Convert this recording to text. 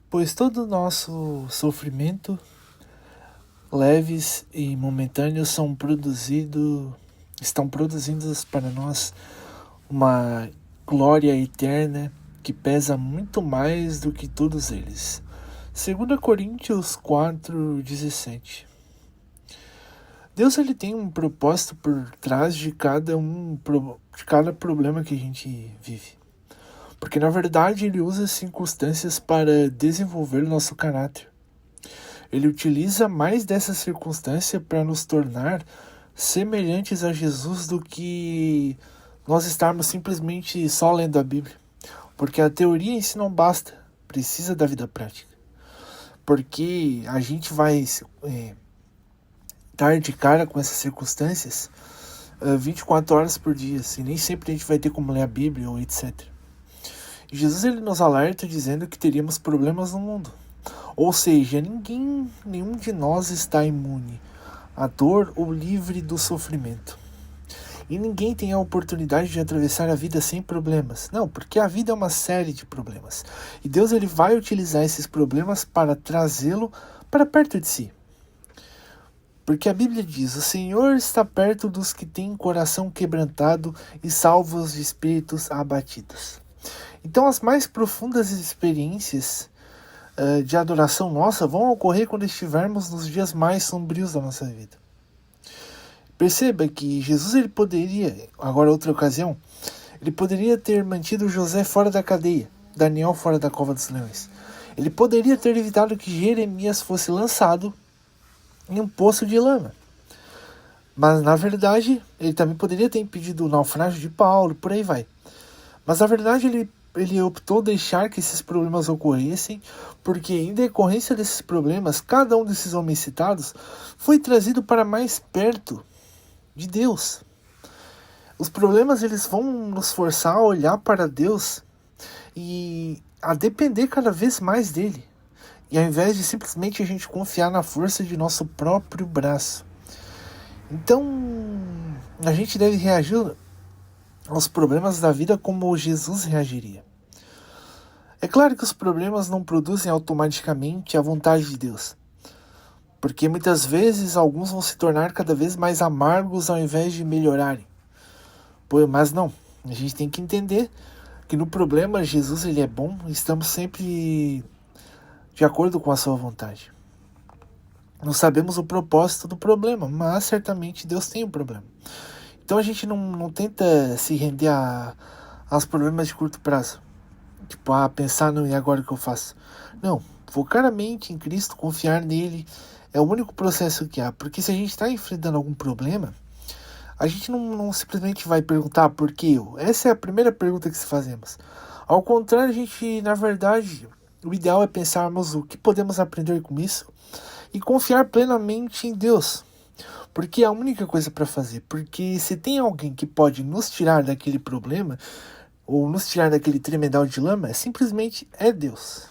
Pois todo o nosso sofrimento, leves e momentâneos, estão produzindo para nós uma glória eterna que pesa muito mais do que todos eles. 2 Coríntios 4:17. Deus ele tem um propósito por trás de cada problema que a gente vive. Porque na verdade ele usa as circunstâncias para desenvolver o nosso caráter. Ele utiliza mais dessa circunstância para nos tornar semelhantes a Jesus do que nós estarmos simplesmente só lendo a Bíblia. Porque a teoria em si não basta, precisa da vida prática. Porque a gente vai estar de cara com essas circunstâncias 24 horas por dia, e nem sempre a gente vai ter como ler a Bíblia ou etc. E Jesus ele nos alerta dizendo que teríamos problemas no mundo. Ou seja, nenhum de nós está imune à dor ou livre do sofrimento. E ninguém tem a oportunidade de atravessar a vida sem problemas. Não, porque a vida é uma série de problemas. E Deus ele vai utilizar esses problemas para trazê-lo para perto de si. Porque a Bíblia diz: o Senhor está perto dos que têm coração quebrantado e salva os espíritos abatidos. Então as mais profundas experiências de adoração nossa vão ocorrer quando estivermos nos dias mais sombrios da nossa vida. Perceba que Jesus ele poderia, agora outra ocasião, ele poderia ter mantido José fora da cadeia, Daniel fora da cova dos leões. Ele poderia ter evitado que Jeremias fosse lançado em um poço de lama. Mas na verdade, ele também poderia ter impedido o naufrágio de Paulo, por aí vai. Mas na verdade ele optou deixar que esses problemas ocorressem, porque em decorrência desses problemas, cada um desses homens citados foi trazido para mais perto de Deus. Os problemas eles vão nos forçar a olhar para Deus e a depender cada vez mais dele. E ao invés de simplesmente a gente confiar na força de nosso próprio braço. Então, a gente deve reagir aos problemas da vida como Jesus reagiria. É claro que os problemas não produzem automaticamente a vontade de Deus. Porque muitas vezes alguns vão se tornar cada vez mais amargos ao invés de melhorarem. Mas não, a gente tem que entender que no problema Jesus ele é bom e estamos sempre de acordo com a sua vontade. Não sabemos o propósito do problema, mas certamente Deus tem um problema. Então a gente não tenta se render aos problemas de curto prazo. Tipo, pensar no e agora o que eu faço. Não, focar a mente em Cristo, confiar nele, é o único processo que há. Porque se a gente está enfrentando algum problema, a gente não simplesmente vai perguntar por que eu. Essa é a primeira pergunta que se fazemos. Ao contrário, a gente, na verdade, o ideal é pensarmos o que podemos aprender com isso e confiar plenamente em Deus. Porque é a única coisa para fazer. Porque se tem alguém que pode nos tirar daquele problema, ou nos tirar daquele tremedal de lama, simplesmente é Deus.